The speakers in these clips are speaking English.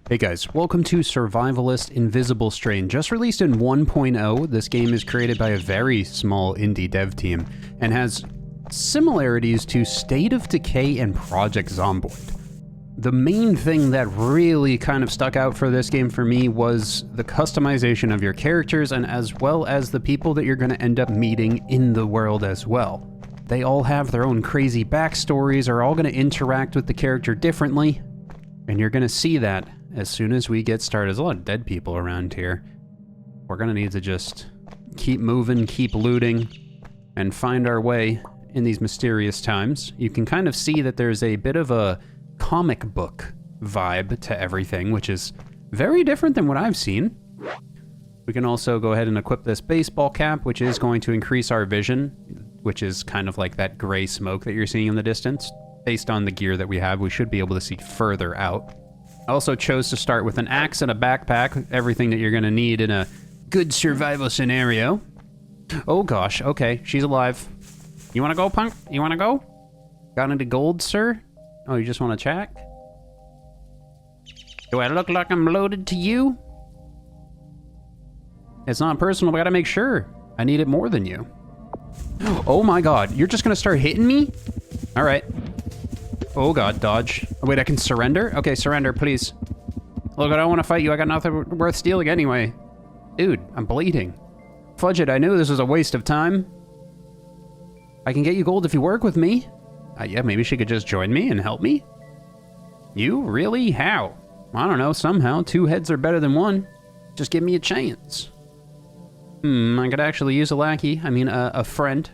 Hey guys, welcome to Survivalist Invisible Strain. Just released in 1.0, this game is created by a very small indie dev team and has similarities to State of Decay and Project Zomboid. The main thing that really kind of stuck out for this game for me was the customization of your characters and as well as the people that you're going to end up meeting in the world as well. They all have their own crazy backstories, are all going to interact with the character differently, and you're going to see that as soon as we get started. There's a lot of dead people around here. We're gonna need to just keep moving, keep looting, and find our way in these mysterious times. You can kind of see that there's a bit of a comic book vibe to everything, which is very different than what I've seen. We can also go ahead and equip this baseball cap, which is going to increase our vision, which is kind of like that gray smoke that you're seeing in the distance. Based on the gear that we have, we should be able to see further out. I also chose to start with an axe and a backpack, everything that you're going to need in a good survival scenario. Oh gosh, okay, she's alive. You want to go, punk? You want to go? Got any gold, sir? Oh, you just want to check? Do I look like I'm loaded to you? It's not personal, but I gotta make sure. I need it more than you. Oh my god, you're just going to start hitting me? All right. Oh god, dodge. Oh, wait, I can surrender? Okay, surrender, please. Look, I don't want to fight you. I got nothing worth stealing anyway. Dude, I'm bleeding. Fudge it, I knew this was a waste of time. I can get you gold if you work with me. Yeah, maybe she could just join me and help me? You? Really? How? I don't know, somehow. 2 heads are better than 1. Just give me a chance. I could actually use a lackey. I mean, a friend.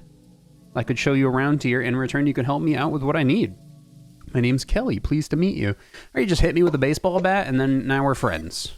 I could show you around here. In return, you can help me out with what I need. My name's Kelly, pleased to meet you. Or you just hit me with a baseball bat and then now we're friends.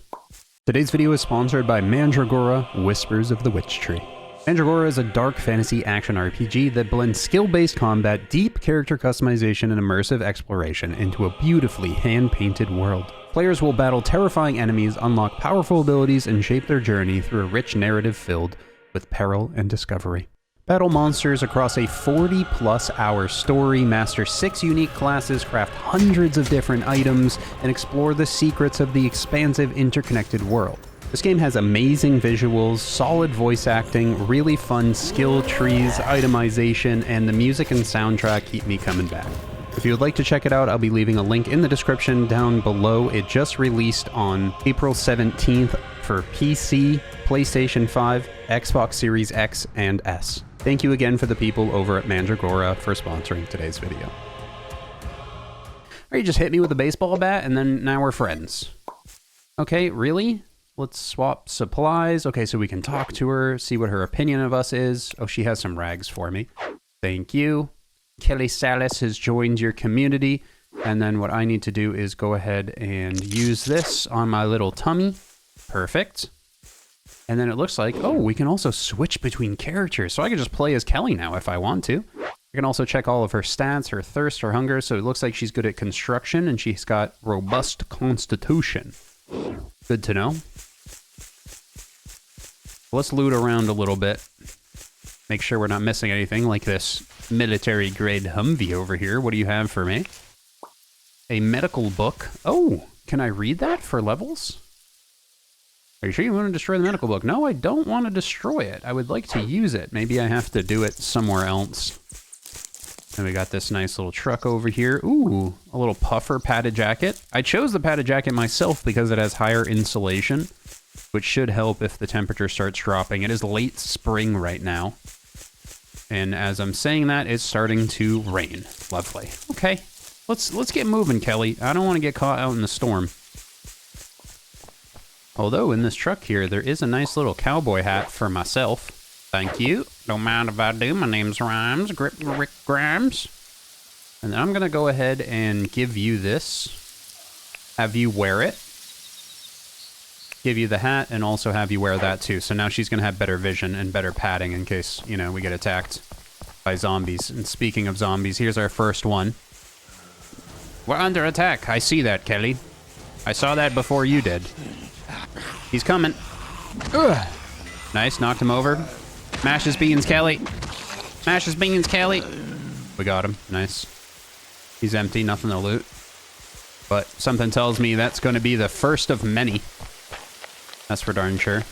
Today's video is sponsored by Mandragora, Whispers of the Witch Tree. Mandragora is a dark fantasy action RPG that blends skill-based combat, deep character customization, and immersive exploration into a beautifully hand-painted world. Players will battle terrifying enemies, unlock powerful abilities, and shape their journey through a rich narrative filled with peril and discovery. Battle monsters across a 40-plus hour story, master 6 unique classes, craft hundreds of different items, and explore the secrets of the expansive, interconnected world. This game has amazing visuals, solid voice acting, really fun skill trees, itemization, and the music and soundtrack keep me coming back. If you would like to check it out, I'll be leaving a link in the description down below. It just released on April 17th for PC, PlayStation 5, Xbox Series X, and S. Thank you again for the people over at Mandragora for sponsoring today's video. Or you just hit me with a baseball bat and then now we're friends. Okay, really? Let's swap supplies. Okay, so we can talk to her, see what her opinion of us is. Oh, she has some rags for me. Thank you. Kelly Salas has joined your community. And then what I need to do is go ahead and use this on my little tummy. Perfect. And then it looks like, oh, we can also switch between characters. So I can just play as Kelly now if I want to. I can also check all of her stats, her thirst, her hunger. So it looks like she's good at construction and she's got robust constitution. Good to know. Let's loot around a little bit. Make sure we're not missing anything like this military grade Humvee over here. What do you have for me? A medical book. Oh, can I read that for levels? Are you sure you want to destroy the medical book? No, I don't want to destroy it. I would like to use it. Maybe I have to do it somewhere else. And we got this nice little truck over here. Ooh, a little puffer padded jacket. I chose the padded jacket myself because it has higher insulation, which should help if the temperature starts dropping. It is late spring right now. And as I'm saying that, it's starting to rain. Lovely. Okay, let's get moving, Kelly. I don't want to get caught out in the storm. Although in this truck here, there is a nice little cowboy hat for myself. Thank you. Don't mind if I do. My name's Rhymes, Rick Grimes. And then I'm going to go ahead and give you this. Have you wear it. Give you the hat and also have you wear that too. So now she's going to have better vision and better padding in case, you know, we get attacked by zombies. And speaking of zombies, here's our first one. We're under attack. I see that, Kelly. I saw that before you did. He's coming. Ugh. Nice, knocked him over. Mash his beans, Kelly. Mash his beans, Kelly. We got him. Nice. He's empty, nothing to loot. But something tells me that's going to be the first of many. That's for darn sure.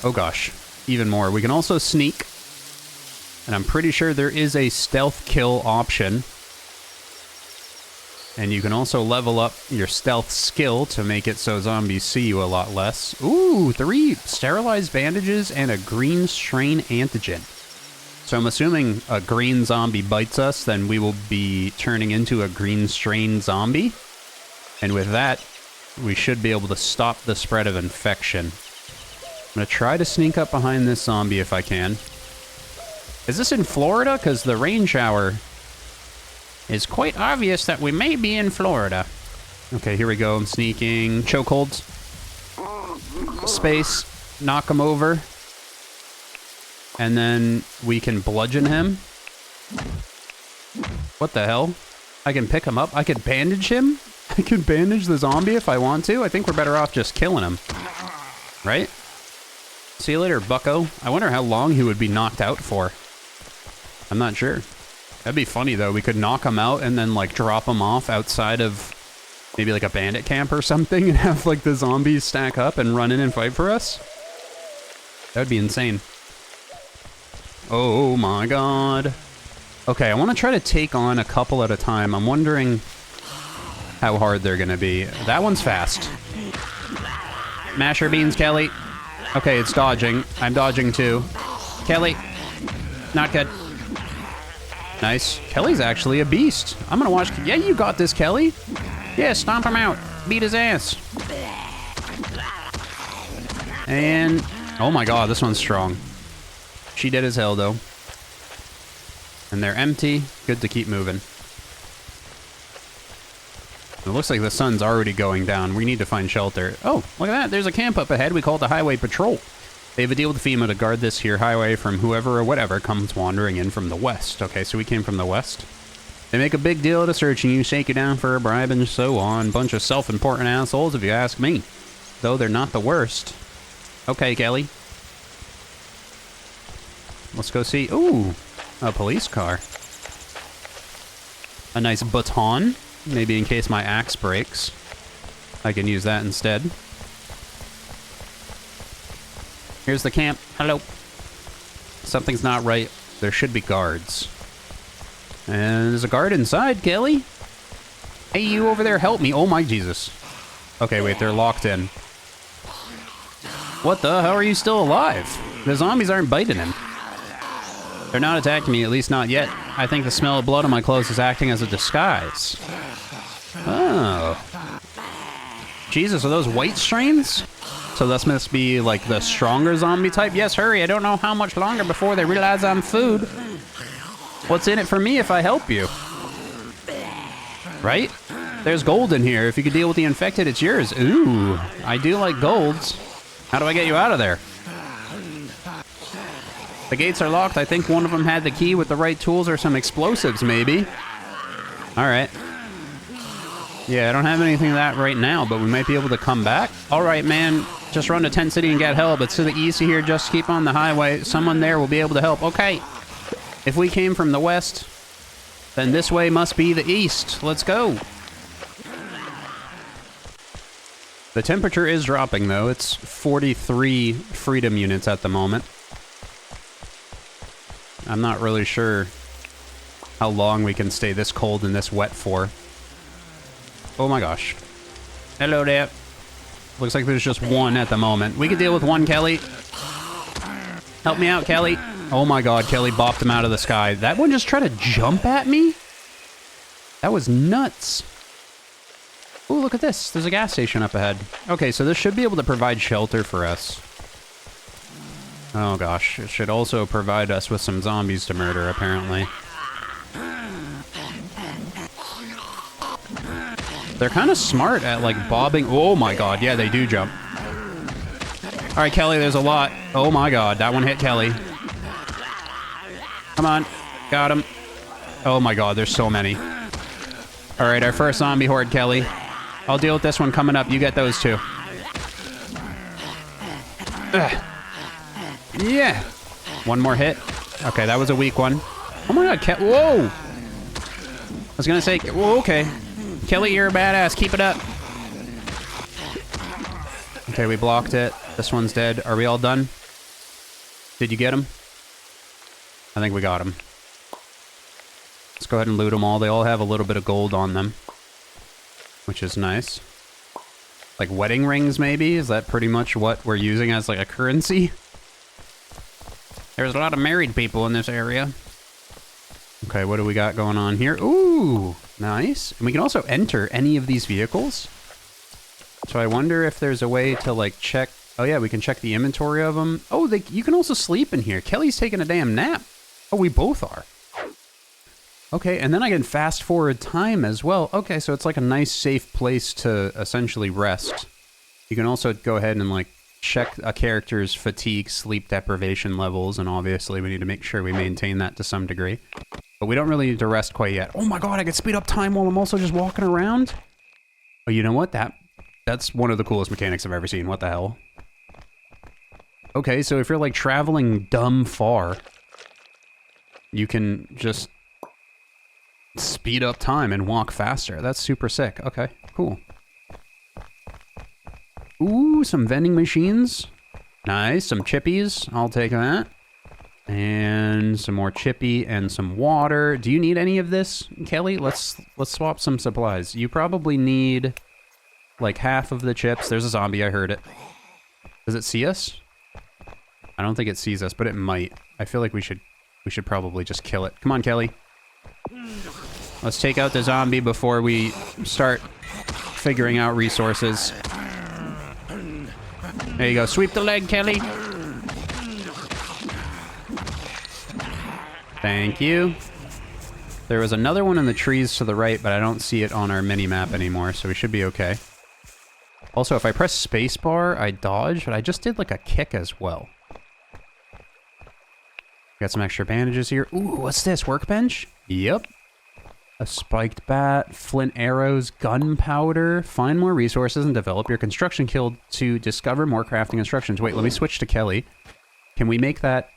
Oh gosh, even more. We can also sneak. And I'm pretty sure there is a stealth kill option. And you can also level up your stealth skill to make it so zombies see you a lot less. Ooh, 3 sterilized bandages and a green strain antigen. So I'm assuming a green zombie bites us, then we will be turning into a green strain zombie. And with that, we should be able to stop the spread of infection. I'm going to try to sneak up behind this zombie if I can. Is this in Florida? Because the rain shower is quite obvious that we may be in Florida. Okay, here we go. I'm sneaking. Chokeholds. Space. Knock him over. And then we can bludgeon him. What the hell? I can pick him up. I can bandage him. I can bandage the zombie if I want to. I think we're better off just killing him. Right? See you later, bucko. I wonder how long he would be knocked out for. I'm not sure. That'd be funny, though. We could knock him out and then, like, drop him off outside of maybe, like, a bandit camp or something and have, like, the zombies stack up and run in and fight for us. That would be insane. Oh, my God. Okay, I want to try to take on a couple at a time. I'm wondering how hard they're going to be. That one's fast. Masher beans, Kelly. Okay, it's dodging. I'm dodging, too. Kelly. Not good. Nice. Kelly's actually a beast. I'm gonna watch... Yeah, you got this, Kelly. Yeah, stomp him out. Beat his ass. And... oh my god, this one's strong. She dead as hell, though. And they're empty. Good to keep moving. It looks like the sun's already going down. We need to find shelter. Oh, look at that. There's a camp up ahead. We call it the Highway Patrol. They have a deal with FEMA to guard this here highway from whoever or whatever comes wandering in from the west. Okay, so we came from the west. They make a big deal out of searching you, shake you down for a bribe, and so on. Bunch of self-important assholes, if you ask me. Though they're not the worst. Okay, Kelly. Let's go see... ooh, a police car. A nice baton. Maybe in case my axe breaks. I can use that instead. Here's the camp. Hello. Something's not right. There should be guards. And there's a guard inside, Kelly. Hey, you over there, help me. Oh my Jesus. Okay, wait, they're locked in. What the? How are you still alive? The zombies aren't biting him. They're not attacking me, at least not yet. I think the smell of blood on my clothes is acting as a disguise. Oh. Jesus, are those white strains? So this must be, like, the stronger zombie type? Yes, hurry, I don't know how much longer before they realize I'm food. What's in it for me if I help you? Right? There's gold in here. If you could deal with the infected, it's yours. Ooh, I do like golds. How do I get you out of there? The gates are locked. I think one of them had the key with the right tools or some explosives, maybe. All right. Yeah, I don't have anything of that right now, but we might be able to come back. All right, man. Just run to Tent City and get help. It's to the east of here. Just keep on the highway. Someone there will be able to help. Okay. If we came from the west, then this way must be the east. Let's go. The temperature is dropping, though. It's 43 freedom units at the moment. I'm not really sure how long we can stay this cold and this wet for. Oh my gosh. Hello there. Looks like there's just one at the moment. We could deal with one, Kelly. Help me out, Kelly. Oh my god, Kelly bopped him out of the sky. That one just tried to jump at me? That was nuts. Oh, look at this. There's a gas station up ahead. Okay, so this should be able to provide shelter for us. Oh gosh, it should also provide us with some zombies to murder, apparently. They're kind of smart at, like, bobbing. Oh my god, yeah, they do jump. All right, Kelly, there's a lot. Oh my god, that one hit Kelly. Come on, got him. Oh my god, there's so many. All right, our first zombie horde, Kelly. I'll deal with this one coming up. You get those two. Ugh. Yeah. One more hit. Okay, that was a weak one. Oh my god, whoa! I was gonna say, whoa, okay. Kelly, you're a badass. Keep it up. Okay, we blocked it. This one's dead. Are we all done? Did you get him? I think we got him. Let's go ahead and loot them all. They all have a little bit of gold on them, which is nice. Like wedding rings, maybe? Is that pretty much what we're using as like a currency? There's a lot of married people in this area. Okay, what do we got going on here? Ooh, nice. And we can also enter any of these vehicles. So I wonder if there's a way to like check. Oh yeah, we can check the inventory of them. Oh, you can also sleep in here. Kelly's taking a damn nap. Oh, we both are. Okay, and then I can fast forward time as well. Okay, so it's like a nice safe place to essentially rest. You can also go ahead and like check a character's fatigue, sleep deprivation levels, and obviously we need to make sure we maintain that to some degree. But we don't really need to rest quite yet. Oh my god, I can speed up time while I'm also just walking around? Oh, you know what? That's one of the coolest mechanics I've ever seen. What the hell? Okay, so if you're like traveling dumb far, you can just speed up time and walk faster. That's super sick. Okay, cool. Ooh, some vending machines. Nice, some chippies. I'll take that. And some more chippy and some water. Do you need any of this, Kelly? Let's swap some supplies. You probably need like half of the chips. There's a zombie, I heard it. Does it see us? I don't think it sees us, but it might. I feel like we should probably just kill it. Come on, Kelly. Let's take out the zombie before we start figuring out resources. There you go. Sweep the leg, Kelly. Thank you. There was another one in the trees to the right, but I don't see it on our mini-map anymore, so we should be okay. Also, if I press spacebar, I dodge, but I just did like a kick as well. Got some extra bandages here. Ooh, what's this? Workbench? Yep. A spiked bat, flint arrows, gunpowder. Find more resources and develop your construction skill to discover more crafting instructions. Wait, let me switch to Kelly. Can we make that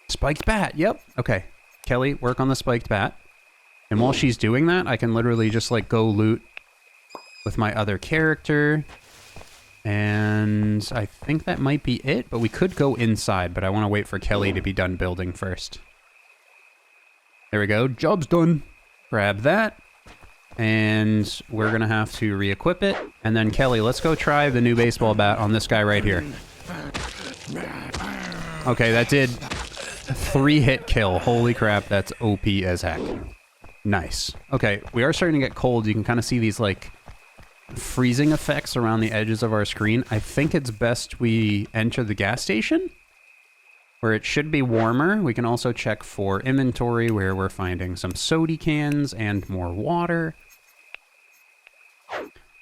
spiked bat? Yep. Okay. Kelly, work on the spiked bat. And while she's doing that, I can literally just like go loot with my other character. And I think that might be it, but we could go inside, but I want to wait for Kelly to be done building first. There we go. Job's done. Grab that. And we're going to have to re-equip it. And then Kelly, let's go try the new baseball bat on this guy right here. Okay, that did 3-hit kill. Holy crap, that's OP as heck. Nice. Okay, we are starting to get cold. You can kind of see these like freezing effects around the edges of our screen. I think it's best we enter the gas station where it should be warmer. We can also check for inventory where we're finding some soda cans and more water.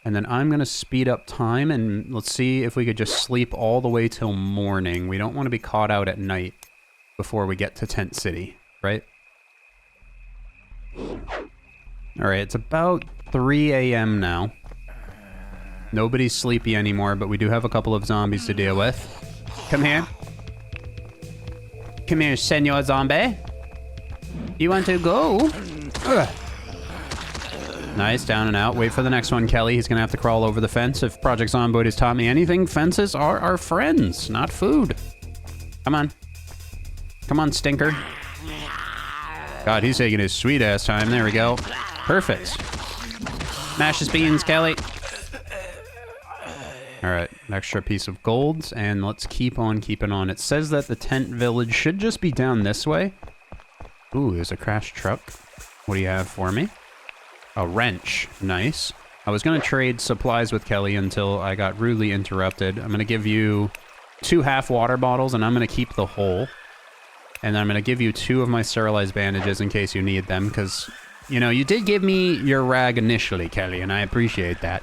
And then I'm going to speed up time and let's see if we could just sleep all the way till morning. We don't want to be caught out at night before we get to Tent City, right? All right, it's about 3 a.m. now. Nobody's sleepy anymore, but we do have a couple of zombies to deal with. Come here. Come here, Senor Zombie. You want to go? Ugh. Nice, down and out. Wait for the next one, Kelly. He's gonna have to crawl over the fence. If Project Zomboid has taught me anything, fences are our friends, not food. Come on. Come on, stinker. God, he's taking his sweet-ass time. There we go. Perfect. Mash his beans, Kelly. All right, an extra piece of gold, and let's keep on keeping on. It says that the tent village should just be down this way. Ooh, there's a crashed truck. What do you have for me? A wrench. Nice. I was going to trade supplies with Kelly until I got rudely interrupted. I'm going to give you 2 half water bottles, and I'm going to keep the whole. And then I'm going to give you 2 of my sterilized bandages in case you need them, because, you know, you did give me your rag initially, Kelly, and I appreciate that.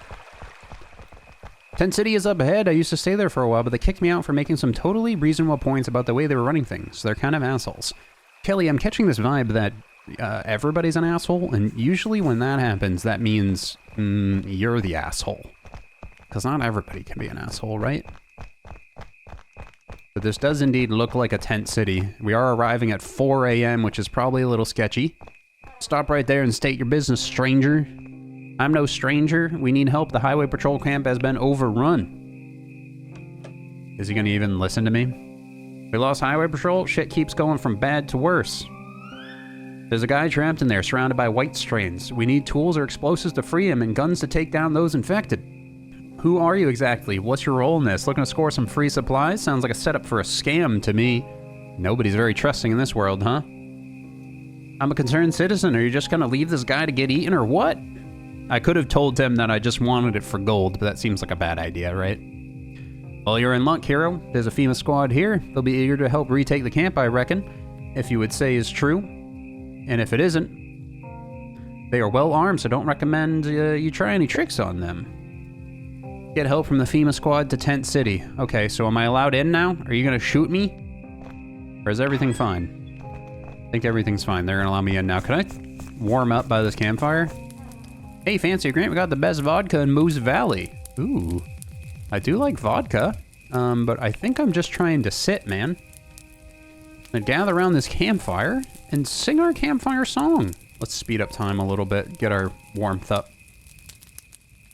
Tent City is up ahead. I used to stay there for a while, but they kicked me out for making some totally reasonable points about the way they were running things. They're kind of assholes. Kelly, I'm catching this vibe that everybody's an asshole, and usually when that happens, that means you're the asshole. Because not everybody can be an asshole, right? But this does indeed look like a tent city. We are arriving at 4 a.m., which is probably a little sketchy. Stop right there and state your business, stranger. I'm no stranger. We need help. The highway patrol camp has been overrun. Is he gonna even listen to me? We lost highway patrol? Shit keeps going from bad to worse. There's a guy trapped in there, surrounded by white strains. We need tools or explosives to free him and guns to take down those infected. Who are you exactly? What's your role in this? Looking to score some free supplies? Sounds like a setup for a scam to me. Nobody's very trusting in this world, huh? I'm a concerned citizen. Are you just gonna leave this guy to get eaten or what? I could have told him that I just wanted it for gold, but that seems like a bad idea, right? Well, you're in luck, hero. There's a FEMA squad here. They'll be eager to help retake the camp, I reckon. If you would say is true. And if it isn't, they are well armed, so don't recommend you try any tricks on them. Get help from the FEMA squad to Tent City. Okay, so am I allowed in now? Are you gonna shoot me? Or is everything fine? I think everything's fine. They're gonna allow me in now. Can I warm up by this campfire? Hey, Fancy Grant, we got the best vodka in Moose Valley. Ooh, I do like vodka, but I think I'm just trying to sit, man. And gather around this campfire and sing our campfire song. Let's speed up time a little bit, get our warmth up.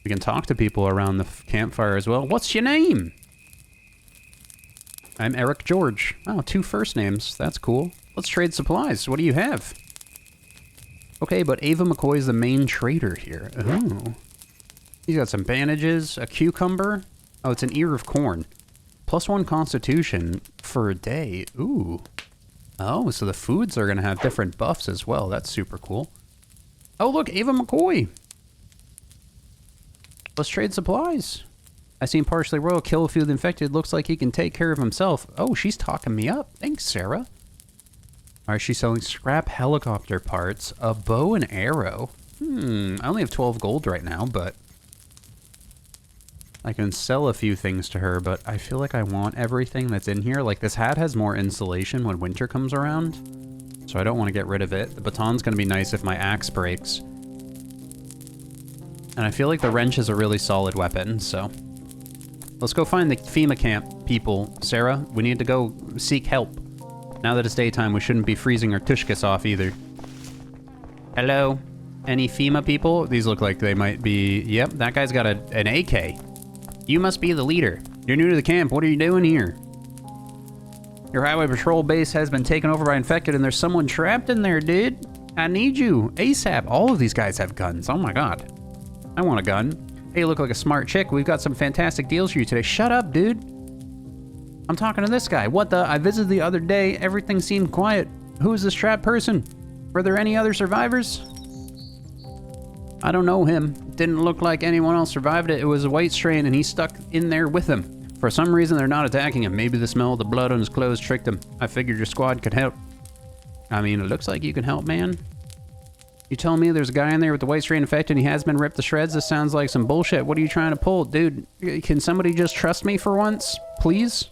We can talk to people around the campfire as well. What's your name? I'm Eric George. Oh, 2 first names. That's cool. Let's trade supplies. What do you have? Okay, but Ava McCoy's the main trader here. Oh. He's got some bandages, a cucumber. Oh, it's an ear of corn. +1 constitution for a day. Ooh. Oh, so the foods are going to have different buffs as well. That's super cool. Oh, look, Ava McCoy. Let's trade supplies. I seen PartiallyRoyal kill a few of the infected. Looks like he can take care of himself. Oh, she's talking me up. Thanks, Sarah. All right, she's selling scrap helicopter parts, a bow and arrow. I only have 12 gold right now, but I can sell a few things to her, but I feel like I want everything that's in here. Like, this hat has more insulation when winter comes around, so I don't want to get rid of it. The baton's going to be nice if my axe breaks. And I feel like the wrench is a really solid weapon, so let's go find the FEMA camp people. Sarah, we need to go seek help. Now that it's daytime, we shouldn't be freezing our tushkas off either. Hello? Any FEMA people? These look like they might be... Yep, that guy's got an AK. You must be the leader. You're new to the camp. What are you doing here? Your highway patrol base has been taken over by infected, and there's someone trapped in there, dude. I need you. ASAP. All of these guys have guns. Oh my god. I want a gun. Hey, you look like a smart chick. We've got some fantastic deals for you today. Shut up, dude. I'm talking to this guy. What the? I visited the other day. Everything seemed quiet. Who is this trapped person? Were there any other survivors? I don't know him. Didn't look like anyone else survived it. It was a white strain, and he's stuck in there with him. For some reason, they're not attacking him. Maybe the smell of the blood on his clothes tricked him. I figured your squad could help. I mean, it looks like you can help, man. You telling me there's a guy in there with the white strain infected and he has been ripped to shreds? This sounds like some bullshit. What are you trying to pull? Dude, can somebody just trust me for once? Please?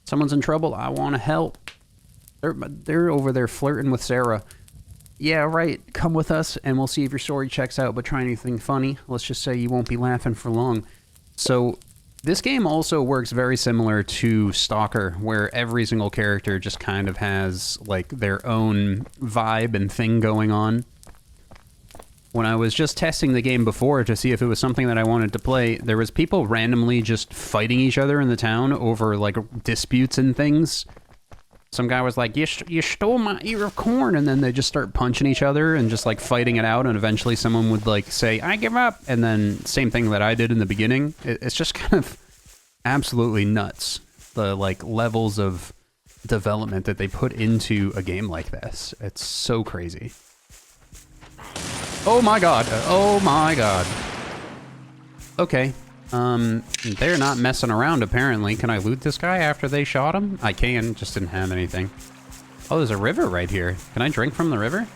Someone's in trouble. I want to help. They're over there flirting with Sarah. Yeah, right. Come with us and we'll see if your story checks out, but try anything funny. Let's just say you won't be laughing for long. So this game also works very similar to Stalker, where every single character just kind of has like their own vibe and thing going on. When I was just testing the game before to see if it was something that I wanted to play, there was people randomly just fighting each other in the town over like disputes and things. Some guy was like, you stole my ear of corn, and then they just start punching each other and just like fighting it out, and eventually someone would like say, I give up, and then same thing that I did in the beginning. It's just kind of absolutely nuts, the like levels of development that they put into a game like this. It's so crazy. Oh my god, oh my god. Okay. They're not messing around, apparently. Can I loot this guy after they shot him? I can, just didn't have anything. Oh, there's a river right here. Can I drink from the river?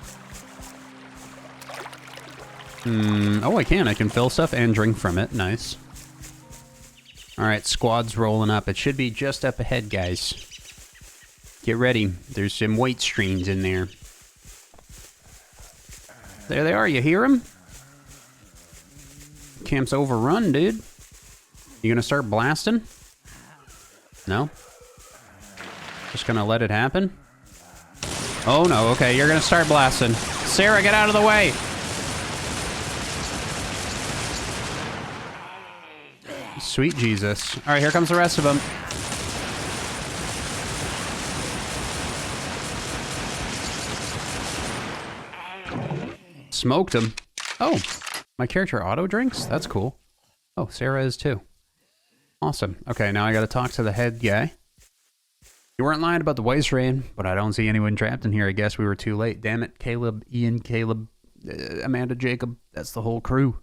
Oh, I can. I can fill stuff and drink from it. Nice. Alright, squad's rolling up. It should be just up ahead, guys. Get ready. There's some white streams in there. There they are. You hear them? Camp's overrun, dude. You gonna start blasting? No? Just gonna let it happen? Oh no, okay, you're gonna start blasting. Sarah, get out of the way! Sweet Jesus. All right, here comes the rest of them. Smoked him. Oh, my character auto drinks? That's cool. Oh, Sarah is too. Awesome. Okay, now I gotta talk to the head guy. You weren't lying about the voice rain, but I don't see anyone trapped in here. I guess we were too late. Damn it, Caleb, Ian, Caleb, Amanda, Jacob. That's the whole crew.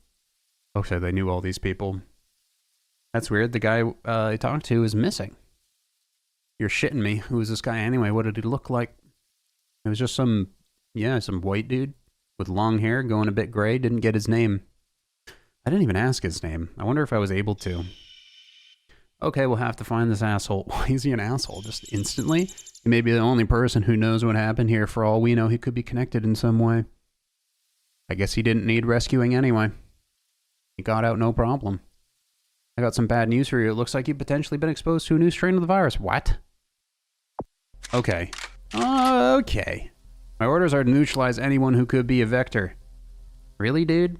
Oh, so they knew all these people. That's weird. The guy I talked to is missing. You're shitting me. Who was this guy anyway? What did he look like? It was just some white dude with long hair, going a bit gray. Didn't get his name. I didn't even ask his name. I wonder if I was able to. Okay, we'll have to find this asshole. Why is he an asshole? Just instantly? He may be the only person who knows what happened here. For all we know, he could be connected in some way. I guess he didn't need rescuing anyway. He got out no problem. I got some bad news for you. It looks like you've potentially been exposed to a new strain of the virus. What? Okay. Okay. My orders are to neutralize anyone who could be a vector. Really, dude?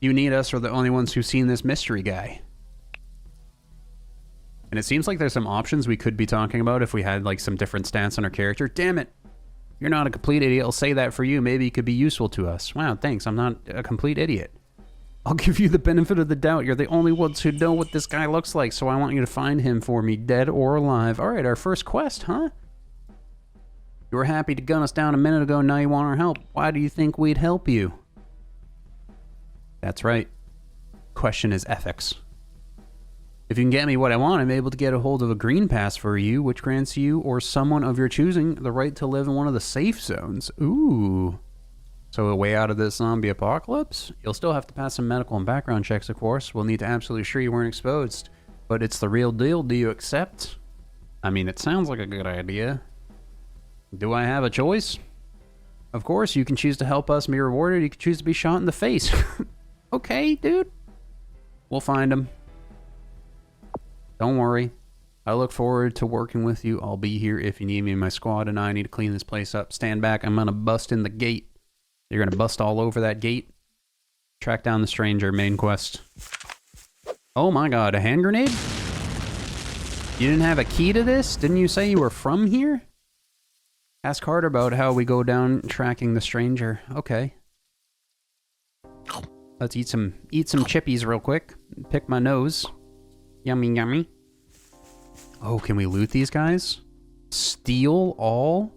You need us, or the only ones who've seen this mystery guy. And it seems like there's some options we could be talking about if we had like some different stats on our character. Damn it. You're not a complete idiot. I'll say that for you. Maybe it could be useful to us. Wow, thanks. I'm not a complete idiot. I'll give you the benefit of the doubt. You're the only ones who know what this guy looks like, so I want you to find him for me, dead or alive. All right, our first quest, huh? You were happy to gun us down a minute ago, now you want our help. Why do you think we'd help you? That's right. Question is ethics. If you can get me what I want, I'm able to get a hold of a green pass for you, which grants you or someone of your choosing the right to live in one of the safe zones. Ooh. So a way out of this zombie apocalypse? You'll still have to pass some medical and background checks, of course. We'll need to absolutely ensure you weren't exposed. But it's the real deal. Do you accept? I mean, it sounds like a good idea. Do I have a choice? Of course, you can choose to help us and be rewarded. You can choose to be shot in the face. Okay, dude. We'll find him. Don't worry. I look forward to working with you. I'll be here if you need me in my squad, and I need to clean this place up. Stand back. I'm going to bust in the gate. You're going to bust all over that gate. Track down the stranger. Main quest. Oh my god, a hand grenade? You didn't have a key to this? Didn't you say you were from here? Ask Carter about how we go down tracking the stranger. Okay. Let's eat some chippies real quick. Pick my nose. Yummy, yummy. Oh, can we loot these guys? Steal all?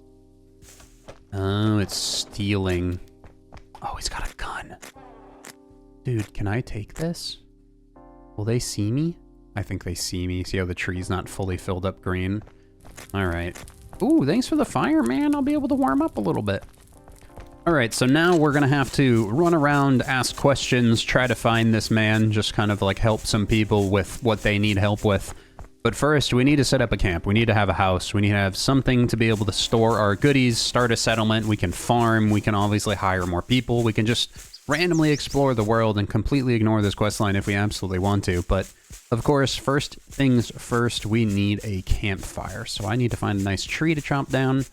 Oh, it's stealing. Oh, he's got a gun. Dude, can I take this? Will they see me? I think they see me. See how the tree's not fully filled up green? Alright. Ooh, thanks for the fire, man. I'll be able to warm up a little bit. Alright, so now we're gonna have to run around, ask questions, try to find this man, just kind of like help some people with what they need help with. But first, we need to set up a camp. We need to have a house. We need to have something to be able to store our goodies, start a settlement. We can farm. We can obviously hire more people. We can just randomly explore the world and completely ignore this questline if we absolutely want to. But, of course, first things first, we need a campfire. So I need to find a nice tree to chop down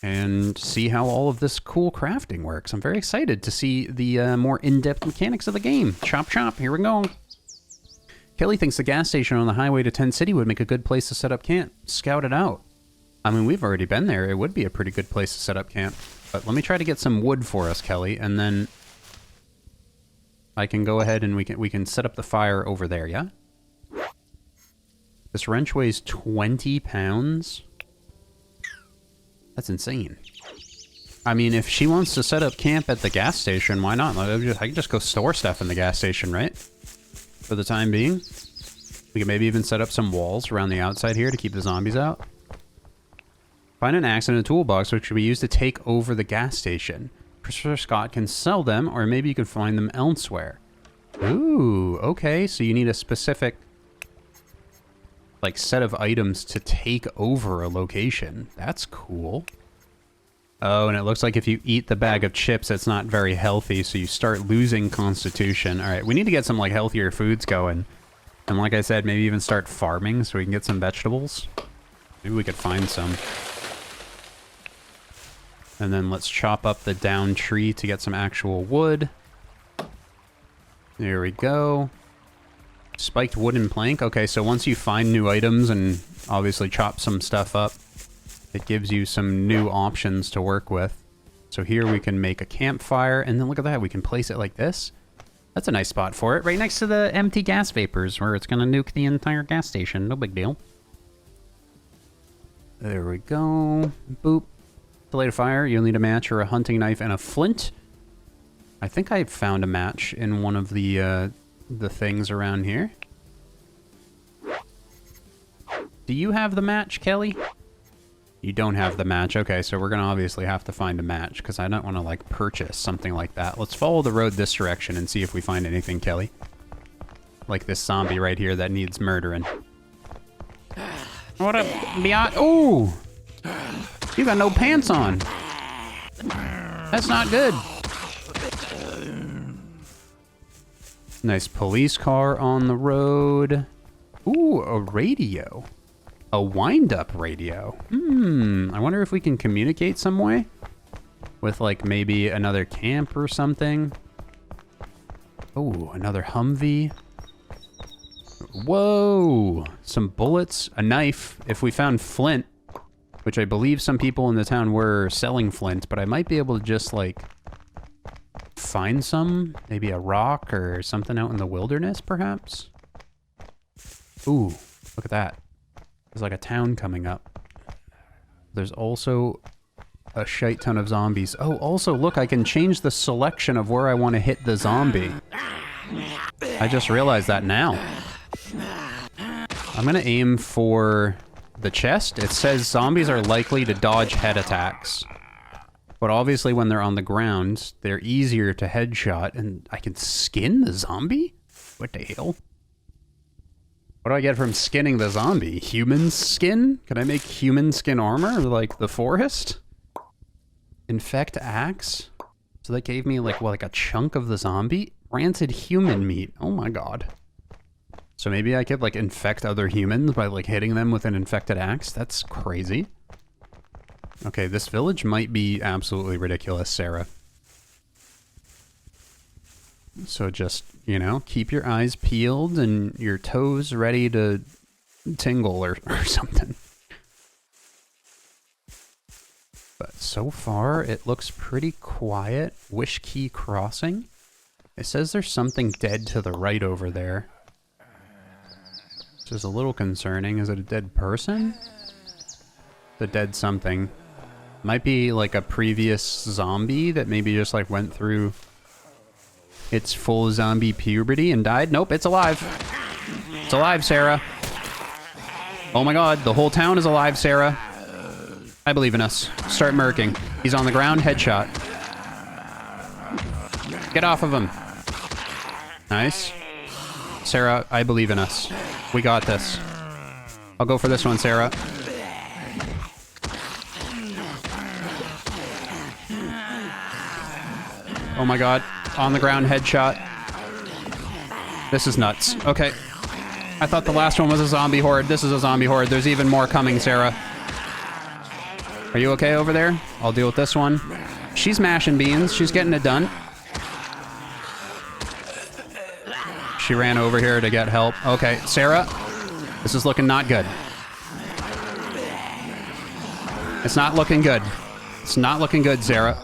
and see how all of this cool crafting works. I'm very excited to see the more in-depth mechanics of the game. Chop, chop, here we go. Kelly thinks the gas station on the highway to Tent City would make a good place to set up camp. Scout it out. I mean, we've already been there. It would be a pretty good place to set up camp. But let me try to get some wood for us, Kelly, and then I can go ahead and we can set up the fire over there, yeah? This wrench weighs 20 pounds? That's insane. I mean, if she wants to set up camp at the gas station, why not? I can just go store stuff in the gas station, right? For the time being. We can maybe even set up some walls around the outside here to keep the zombies out. Find an axe in a toolbox which can be used to take over the gas station. Christopher Scott can sell them, or maybe you can find them elsewhere. Ooh, okay. So you need a specific like set of items to take over a location. That's cool. Oh, and it looks like if you eat the bag of chips, it's not very healthy, so you start losing constitution. All right, we need to get some like healthier foods going. And like I said, maybe even start farming so we can get some vegetables. Maybe we could find some. And then let's chop up the down tree to get some actual wood. There we go. Spiked wooden plank. Okay, so once you find new items and obviously chop some stuff up, it gives you some new options to work with. So here we can make a campfire, and then look at that, we can place it like this. That's a nice spot for it, right next to the empty gas vapors where it's gonna nuke the entire gas station. No big deal. There we go. Boop. To light a fire, you'll need a match or a hunting knife and a flint. I think I found a match in one of the things around here. Do you have the match, Kelly? You don't have the match. Okay, so we're gonna obviously have to find a match because I don't want to like purchase something like that. Let's follow the road this direction and see if we find anything, Kelly. Like this zombie right here that needs murdering. What up, Biot? Oh! You got no pants on. That's not good. Nice police car on the road. Ooh, a radio. A wind-up radio. I wonder if we can communicate some way with like maybe another camp or something. Oh, another Humvee. Whoa! Some bullets, a knife. If we found flint, which I believe some people in the town were selling flint, but I might be able to just like find some, maybe a rock or something out in the wilderness, perhaps. Ooh, look at that. There's like a town coming up. There's also a shite ton of zombies. Oh, also, look, I can change the selection of where I want to hit the zombie. I just realized that now. I'm going to aim for the chest. It says zombies are likely to dodge head attacks. But obviously when they're on the ground, they're easier to headshot, and I can skin the zombie? What the hell? What do I get from skinning the zombie? Human skin? Can I make human skin armor, like the forest? Infect axe? So that gave me like, what, like a chunk of the zombie? Rancid human meat. Oh my god. So maybe I could like infect other humans by like hitting them with an infected axe? That's crazy. Okay, this village might be absolutely ridiculous, Sarah. So just, you know, keep your eyes peeled and your toes ready to tingle or something. But so far, it looks pretty quiet. Wish Key Crossing. It says there's something dead to the right over there. Which is a little concerning. Is it a dead person? It's a dead something. Might be like a previous zombie that maybe just like went through its full zombie puberty and died. Nope, it's alive. It's alive, Sarah. Oh my god, the whole town is alive, Sarah. I believe in us. Start murking. He's on the ground, headshot. Get off of him. Nice. Sarah, I believe in us. We got this. I'll go for this one, Sarah. Oh my god. On the ground, headshot. This is nuts. Okay. I thought the last one was a zombie horde. This is a zombie horde. There's even more coming, Sarah. Are you okay over there? I'll deal with this one. She's mashing beans. She's getting it done. She ran over here to get help. Okay, Sarah. This is looking not good. It's not looking good. It's not looking good, Sarah.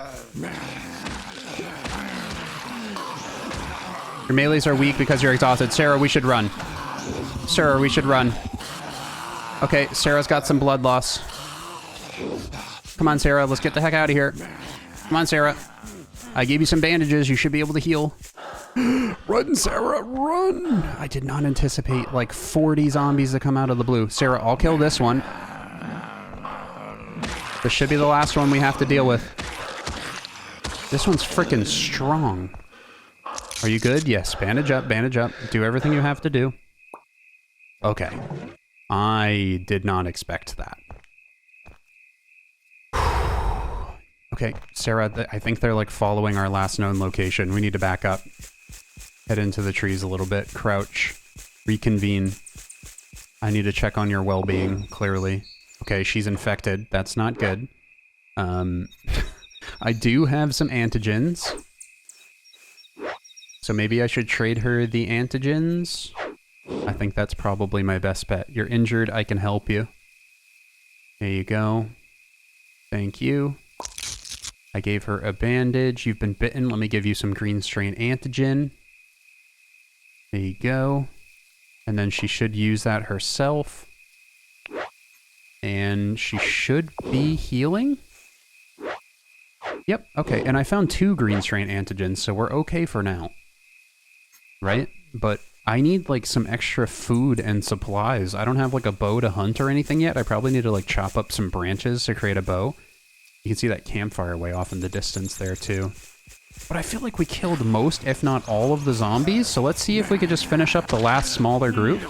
Your melees are weak because you're exhausted. Sarah, we should run. Sarah, we should run. Okay, Sarah's got some blood loss. Come on, Sarah. Let's get the heck out of here. Come on, Sarah. I gave you some bandages. You should be able to heal. Run, Sarah, run! I did not anticipate like 40 zombies to come out of the blue. Sarah, I'll kill this one. This should be the last one we have to deal with. This one's freaking strong. Are you good? Yes. Bandage up, bandage up. Do everything you have to do. Okay. I did not expect that. Okay, Sarah, I think they're like following our last known location. We need to back up. Head into the trees a little bit. Crouch. Reconvene. I need to check on your well-being, clearly. Okay, she's infected. That's not good. I do have some antigens. So maybe I should trade her the antigens. I think that's probably my best bet. You're injured, I can help you. There you go. Thank you. I gave her a bandage. You've been bitten. Let me give you some green strain antigen. There you go. And then she should use that herself. And she should be healing? Yep, okay. And I found 2 green strain antigens, so we're okay for now. Right? But I need, like, some extra food and supplies. I don't have, like, a bow to hunt or anything yet. I probably need to, like, chop up some branches to create a bow. You can see that campfire way off in the distance there, too. But I feel like we killed most, if not all, of the zombies, so let's see if we could just finish up the last smaller group.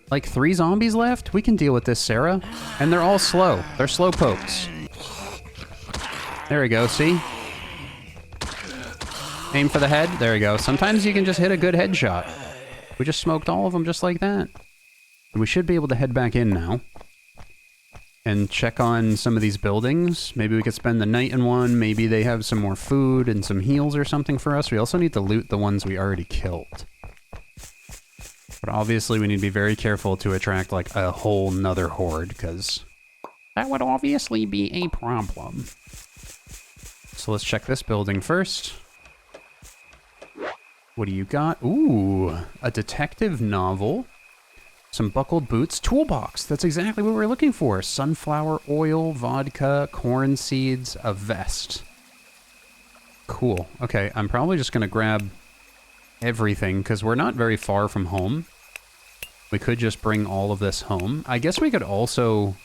Like 3 zombies left? We can deal with this, Sarah. And they're all slow. They're slow pokes. There we go, see? Aim for the head. There we go. Sometimes you can just hit a good headshot. We just smoked all of them just like that. And we should be able to head back in now. And check on some of these buildings. Maybe we could spend the night in one. Maybe they have some more food and some heals or something for us. We also need to loot the ones we already killed. But obviously we need to be very careful to attract like a whole nother horde, because that would obviously be a problem. So let's check this building first. What do you got? Ooh, a detective novel. Some buckled boots. Toolbox. That's exactly what we're looking for. Sunflower oil, vodka, corn seeds, a vest. Cool. Okay, I'm probably just going to grab everything, because we're not very far from home. We could just bring all of this home. I guess we could also...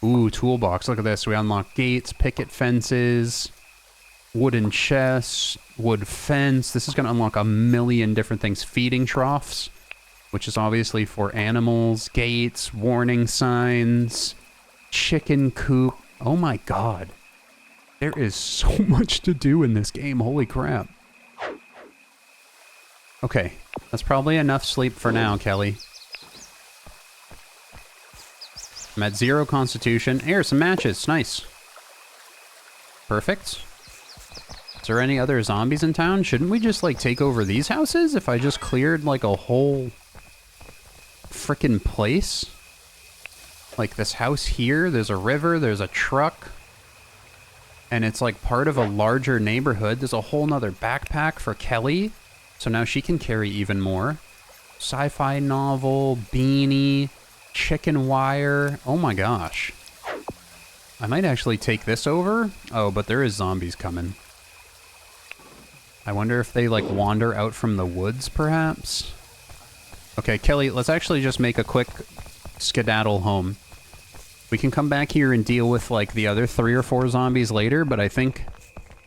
Ooh, toolbox. Look at this. We unlock gates, picket fences, wooden chests, wood fence. This is going to unlock a million different things. Feeding troughs, which is obviously for animals, gates, warning signs, chicken coop. Oh my god. There is so much to do in this game. Holy crap. Okay, that's probably enough sleep for now, Kelly. I'm at 0 constitution. Here, some matches. Nice. Perfect. Is there any other zombies in town? Shouldn't we just, like, take over these houses if I just cleared, like, a whole frickin' place? Like, this house here, there's a river, there's a truck. And it's, like, part of a larger neighborhood. There's a whole nother backpack for Kelly. So now she can carry even more. Sci-fi novel, beanie, chicken wire. Oh my gosh. I might actually take this over. Oh, but there is zombies coming. I wonder if they, like, wander out from the woods, perhaps? Okay, Kelly, let's actually just make a quick skedaddle home. We can come back here and deal with, like, the other 3 or 4 zombies later, but I think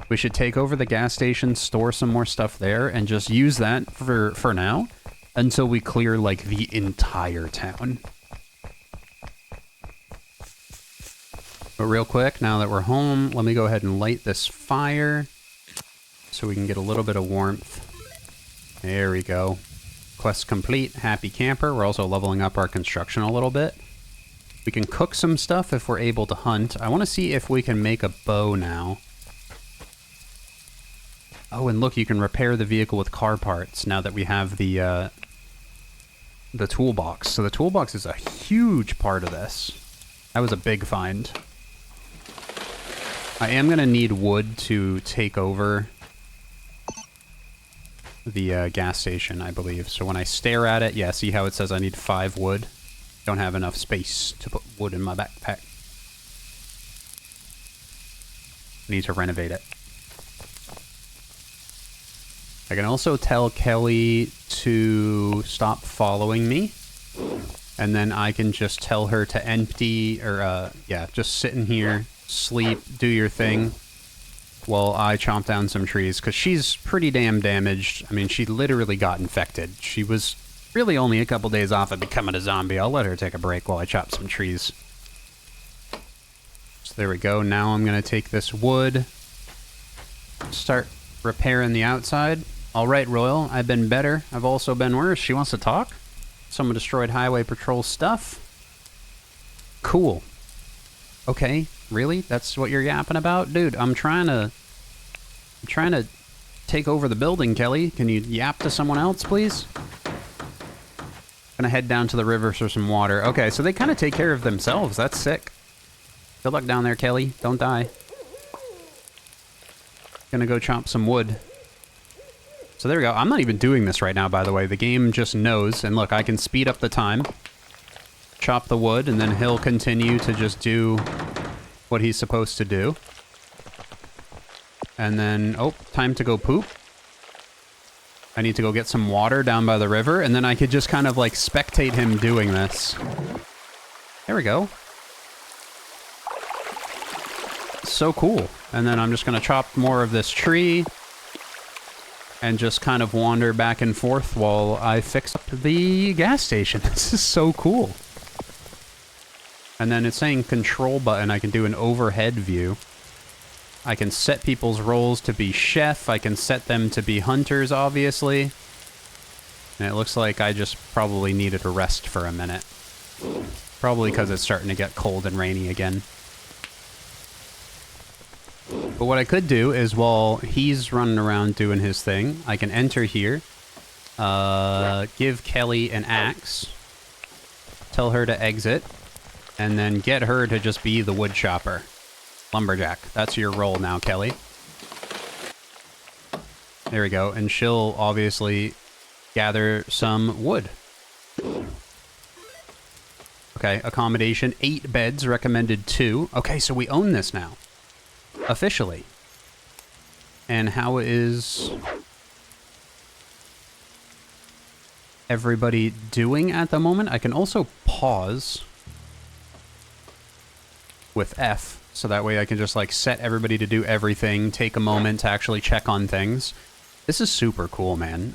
we should take over the gas station, store some more stuff there, and just use that for now until we clear, like, the entire town. But real quick, now that we're home, let me go ahead and light this fire so we can get a little bit of warmth. There we go. Quest complete. Happy camper. We're also leveling up our construction a little bit. We can cook some stuff if we're able to hunt. I want to see if we can make a bow now. Oh, and look, you can repair the vehicle with car parts now that we have the toolbox. So the toolbox is a huge part of this. That was a big find. I am going to need wood to take over the gas station, I believe. So when I stare at it, yeah, see how it says I need 5 wood? Don't have enough space to put wood in my backpack. Need to renovate it. I can also tell Kelly to stop following me. And then I can just tell her to empty, or, yeah, just sit in here, sleep, do your thing, while I chomp down some trees, because she's pretty damn damaged. I mean, she literally got infected. She was really only a couple days off of becoming a zombie. I'll let her take a break while I chop some trees. So there we go. Now I'm going to take this wood, start repairing the outside. All right, Royal, I've been better. I've also been worse. She wants to talk? Someone destroyed highway patrol stuff? Cool. Okay, really? That's what you're yapping about? Dude, I'm trying to take over the building, Kelly. Can you yap to someone else, please? Gonna head down to the river for some water. Okay, so they kind of take care of themselves. That's sick. Good luck down there, Kelly. Don't die. Gonna go chop some wood. So there we go. I'm not even doing this right now, by the way. The game just knows. And look, I can speed up the time. Chop the wood, and then he'll continue to just do what he's supposed to do. And then, oh, time to go poop. I need to go get some water down by the river, and then I could just kind of like spectate him doing this. There we go. So cool. And then I'm just going to chop more of this tree and just kind of wander back and forth while I fix up the gas station. This is so cool. And then it's saying control button. I can do an overhead view. I can set people's roles to be chef. I can set them to be hunters, obviously. And it looks like I just probably needed a rest for a minute. Probably because it's starting to get cold and rainy again. But what I could do is while he's running around doing his thing, I can enter here, give Kelly an axe, tell her to exit, and then get her to just be the wood chopper. Lumberjack. That's your role now, Kelly. There we go. And she'll obviously gather some wood. Okay, accommodation. 8 beds, recommended 2. Okay, so we own this now. Officially. And how is everybody doing at the moment? I can also pause with F. So that way I can just like set everybody to do everything, take a moment to actually check on things. This is super cool, man.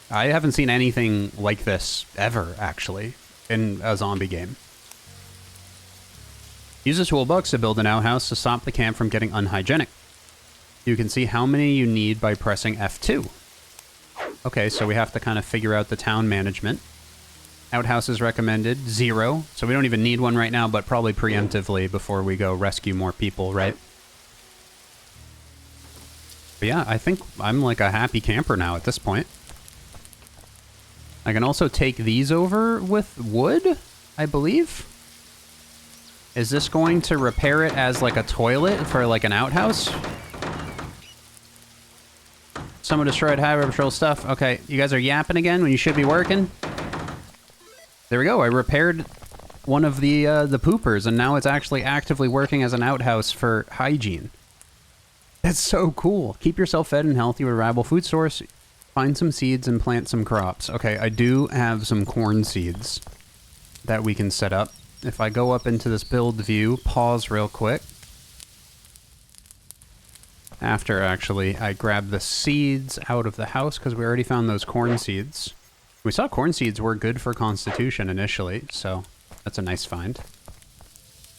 I haven't seen anything like this ever, actually, in a zombie game. Use a toolbox to build an outhouse to stop the camp from getting unhygienic. You can see how many you need by pressing F2. Okay, so we have to kind of figure out the town management. Outhouse is recommended, 0. So we don't even need one right now, but probably preemptively before we go rescue more people, right? But yeah, I think I'm like a happy camper now at this point. I can also take these over with wood, I believe. Is this going to repair it as like a toilet for like an outhouse? Someone destroyed highway patrol stuff. Okay, you guys are yapping again when you should be working. There we go. I repaired one of the poopers, and now it's actually actively working as an outhouse for hygiene. That's so cool. Keep yourself fed and healthy with a reliable food source. Find some seeds and plant some crops. Okay, I do have some corn seeds that we can set up. If I go up into this build view, pause real quick. After, actually, I grab the seeds out of the house, because we already found those corn seeds. We saw corn seeds were good for constitution initially, so that's a nice find.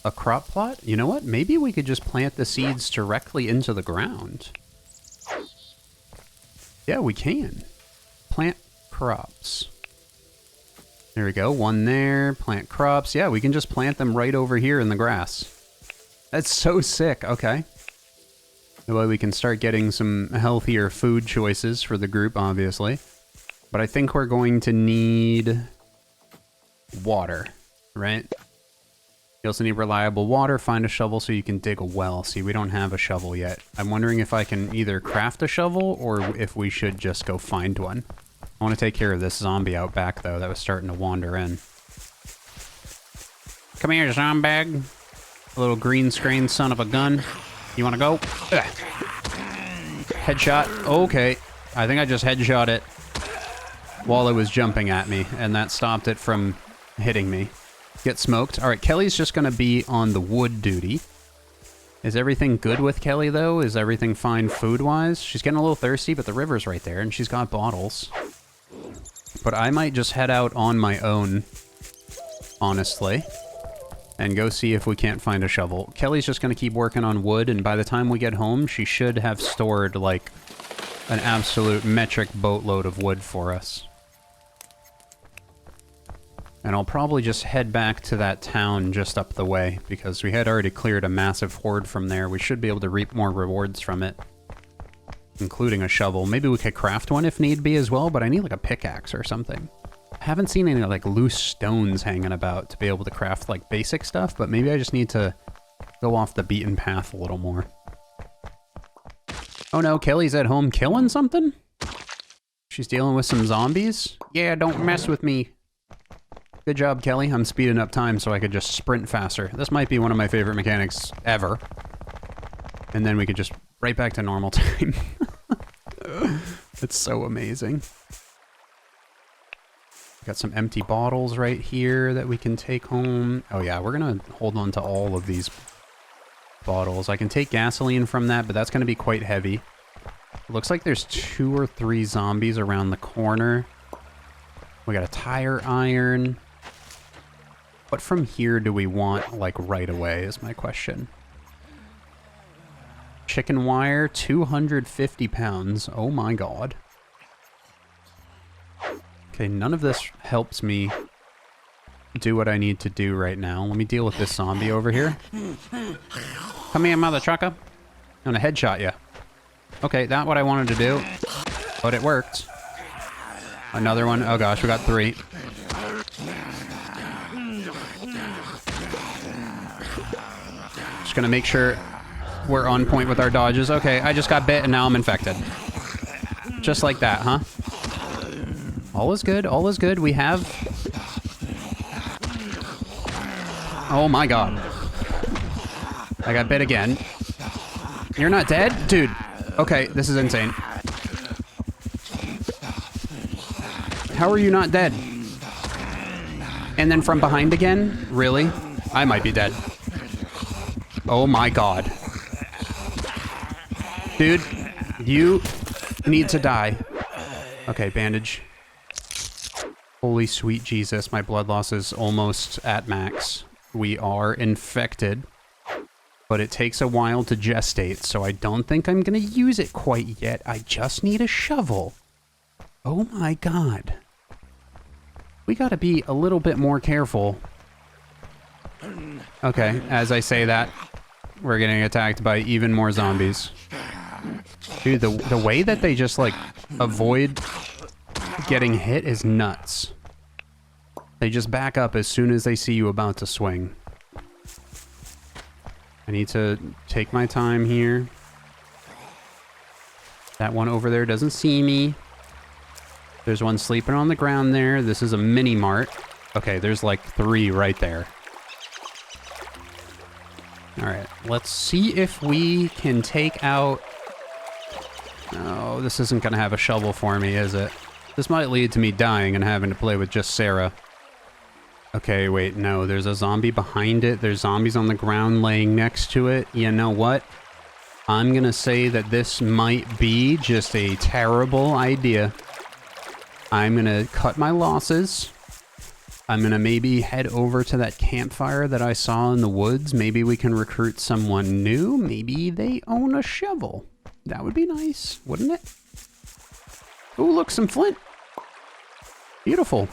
A crop plot? You know what? Maybe we could just plant the seeds directly into the ground. Yeah, we can. Plant crops. There we go. One there. Plant crops. Yeah, we can just plant them right over here in the grass. That's so sick. Okay. That way we can start getting some healthier food choices for the group, obviously. But I think we're going to need water, right? You also need reliable water. Find a shovel so you can dig a well. See, we don't have a shovel yet. I'm wondering if I can either craft a shovel or if we should just go find one. I want to take care of this zombie out back, though, that was starting to wander in. Come here, zombag. Little green screen son of a gun. You want to go? Ugh. Headshot. Okay. I think I just headshot it while it was jumping at me, and that stopped it from hitting me. Get smoked. All right, Kelly's just going to be on the wood duty. Is everything good with Kelly, though? Is everything fine food-wise? She's getting a little thirsty, but the river's right there, and she's got bottles. But I might just head out on my own, honestly, and go see if we can't find a shovel. Kelly's just going to keep working on wood, and by the time we get home, she should have stored, like, an absolute metric boatload of wood for us. And I'll probably just head back to that town just up the way, because we had already cleared a massive horde from there. We should be able to reap more rewards from it. including a shovel. Maybe we could craft one if need be as well, but I need like a pickaxe or something. I haven't seen any like loose stones hanging about to be able to craft like basic stuff, but maybe I just need to go off the beaten path a little more. Oh no, Kelly's at home killing something? She's dealing with some zombies? Yeah, don't mess with me. Good job, Kelly. I'm speeding up time so I could just sprint faster. This might be one of my favorite mechanics ever. And then we could just right back to normal time. It's so amazing. Got some empty bottles right here that we can take home. Oh yeah, we're gonna hold on to all of these bottles. I can take gasoline from that, but that's gonna be quite heavy. It looks like there's 2 or 3 zombies around the corner. We got a tire iron. What from here do we want, like, right away is my question. Chicken wire, 250 pounds. Oh my god. Okay, none of this helps me do what I need to do right now. Let me deal with this zombie over here. Come here, mother trucker. I'm gonna headshot you. Okay, not what I wanted to do, but it worked. Another one. Oh gosh, we got 3. Just gonna make sure we're on point with our dodges. Okay, I just got bit and now I'm infected. Just like that, huh? All is good, all is good. We have... Oh my god. I got bit again. You're not dead? Dude. Okay, this is insane. How are you not dead? And then from behind again? Really? I might be dead. Oh my god. Dude, you need to die. Okay, bandage. Holy sweet Jesus, my blood loss is almost at max. We are infected, but it takes a while to gestate, so I don't think I'm gonna use it quite yet. I just need a shovel. Oh my god. We gotta be a little bit more careful. Okay, as I say that, we're getting attacked by even more zombies. Dude, the way that they just, like, avoid getting hit is nuts. They just back up as soon as they see you about to swing. I need to take my time here. That one over there doesn't see me. There's one sleeping on the ground there. This is a mini mart. Okay, there's like 3 right there. Alright, let's see if we can take out... Oh, this isn't gonna have a shovel for me, is it? This might lead to me dying and having to play with just Sarah. Okay, wait, no, there's a zombie behind it. There's zombies on the ground laying next to it. You know what? I'm gonna say that this might be just a terrible idea. I'm gonna cut my losses. I'm gonna maybe head over to that campfire that I saw in the woods. Maybe we can recruit someone new. Maybe they own a shovel. That would be nice, wouldn't it? Ooh, look, some flint. Beautiful.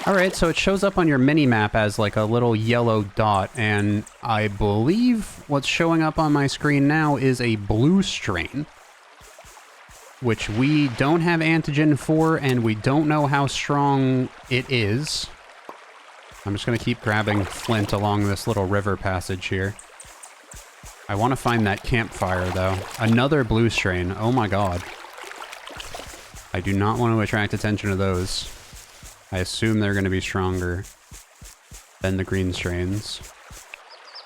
Alright, so it shows up on your mini-map as like a little yellow dot, and I believe what's showing up on my screen now is a blue strain, which we don't have antigen for, and we don't know how strong it is. I'm just going to keep grabbing flint along this little river passage here. I want to find that campfire, though. Another blue strain. Oh my god. I do not want to attract attention to those. I assume they're going to be stronger than the green strains.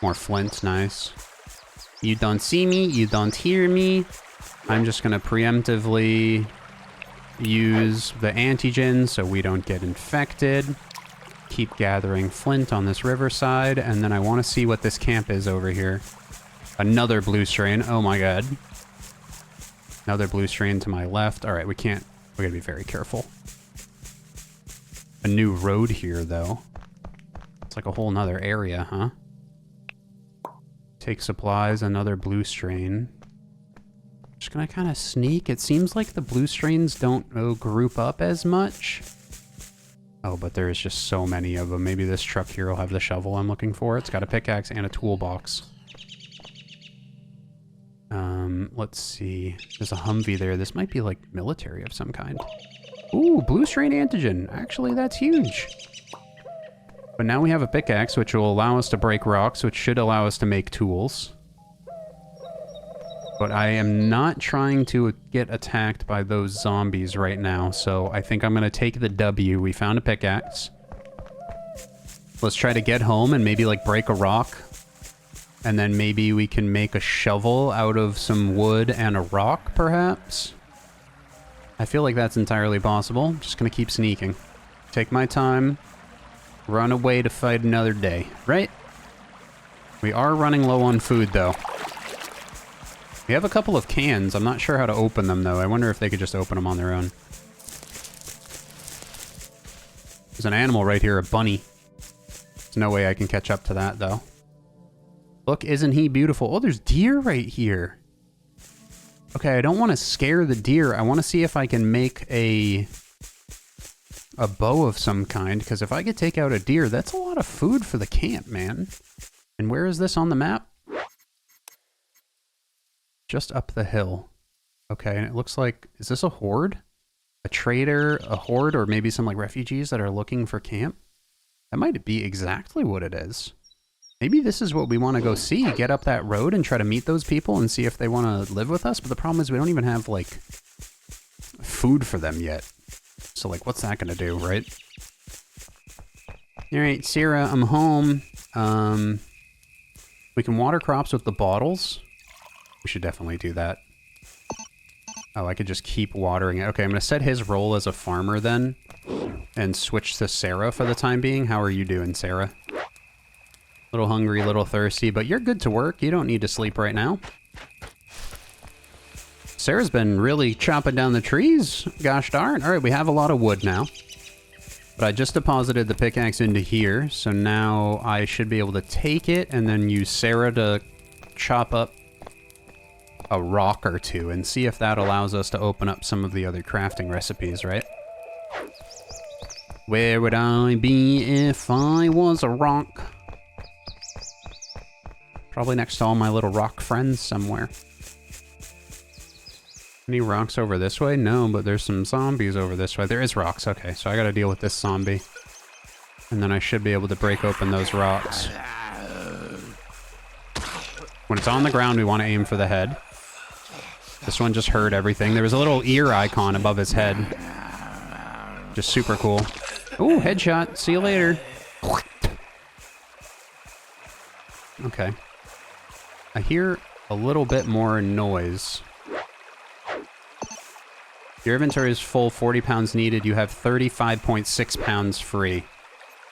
More flint, nice. You don't see me, you don't hear me. I'm just going to preemptively use the antigen so we don't get infected. Keep gathering flint on this riverside, and then I want to see what this camp is over here. Another blue strain, oh my god. Another blue strain to my left. Alright, we gotta be very careful. A new road here, though. It's like a whole nother area, huh? Take supplies, another blue strain. Just gonna kind of sneak. It seems like the blue strains don't group up as much. Oh, but there's just so many of them. Maybe this truck here will have the shovel I'm looking for. It's got a pickaxe and a toolbox. Let's see. There's a Humvee there. This might be like military of some kind. Ooh, blue strain antigen. Actually, that's huge. But now we have a pickaxe, which will allow us to break rocks, which should allow us to make tools. But I am not trying to get attacked by those zombies right now, so I think I'm going to take the W. We found a pickaxe. Let's try to get home and maybe, like, break a rock. And then maybe we can make a shovel out of some wood and a rock, perhaps? I feel like that's entirely possible. I'm just going to keep sneaking. Take my time. Run away to fight another day, right? We are running low on food, though. We have a couple of cans. I'm not sure how to open them, though. I wonder if they could just open them on their own. There's an animal right here, a bunny. There's no way I can catch up to that, though. Look, isn't he beautiful? Oh, there's deer right here. Okay, I don't want to scare the deer. I want to see if I can make a bow of some kind, because if I could take out a deer, that's a lot of food for the camp, man. And where is this on the map? Just up the hill. Okay, and it looks like, is this a horde? A trader, a horde, or maybe some like refugees that are looking for camp? That might be exactly what it is. Maybe this is what we want to go see. Get up that road and try to meet those people and see if they want to live with us. But the problem is we don't even have, like, food for them yet. So, like, what's that going to do, right? Alright, Sarah, I'm home. We can water crops with the bottles. We should definitely do that. Oh, I could just keep watering it. Okay, I'm going to set his role as a farmer then. And switch to Sarah for the time being. How are you doing, Sarah? Little hungry, little thirsty, but you're good to work. You don't need to sleep right now. Sarah's been really chopping down the trees. Gosh darn. All right, we have a lot of wood now. But I just deposited the pickaxe into here, so now I should be able to take it and then use Sarah to chop up a rock or two and see if that allows us to open up some of the other crafting recipes, right? Where would I be if I was a rock? Probably next to all my little rock friends somewhere. Any rocks over this way? No, but there's some zombies over this way. There is rocks. Okay, so I gotta deal with this zombie. And then I should be able to break open those rocks. When it's on the ground, we want to aim for the head. This one just heard everything. There was a little ear icon above his head. Just super cool. Ooh, headshot. See you later. Okay. I hear a little bit more noise. Your inventory is full, 40 pounds needed. You have 35.6 pounds free.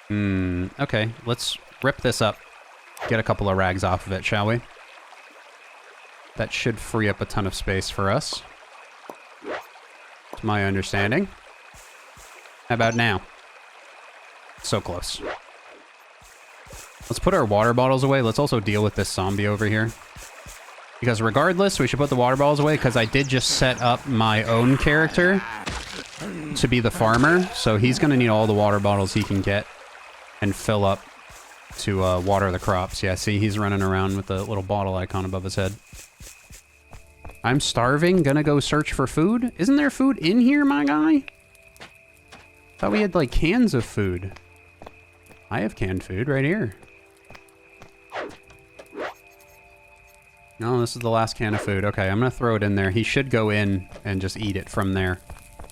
Okay. Let's rip this up. Get a couple of rags off of it, shall we? That should free up a ton of space for us. To my understanding. How about now? So close. Let's put our water bottles away. Let's also deal with this zombie over here. Because regardless, we should put the water bottles away because I did just set up my own character to be the farmer. So he's going to need all the water bottles he can get and fill up to water the crops. Yeah, see, he's running around with the little bottle icon above his head. I'm starving. Gonna go search for food. Isn't there food in here, my guy? Thought we had, like, cans of food. I have canned food right here. No, this is the last can of food. Okay, I'm gonna throw it in there. He should go in and just eat it from there.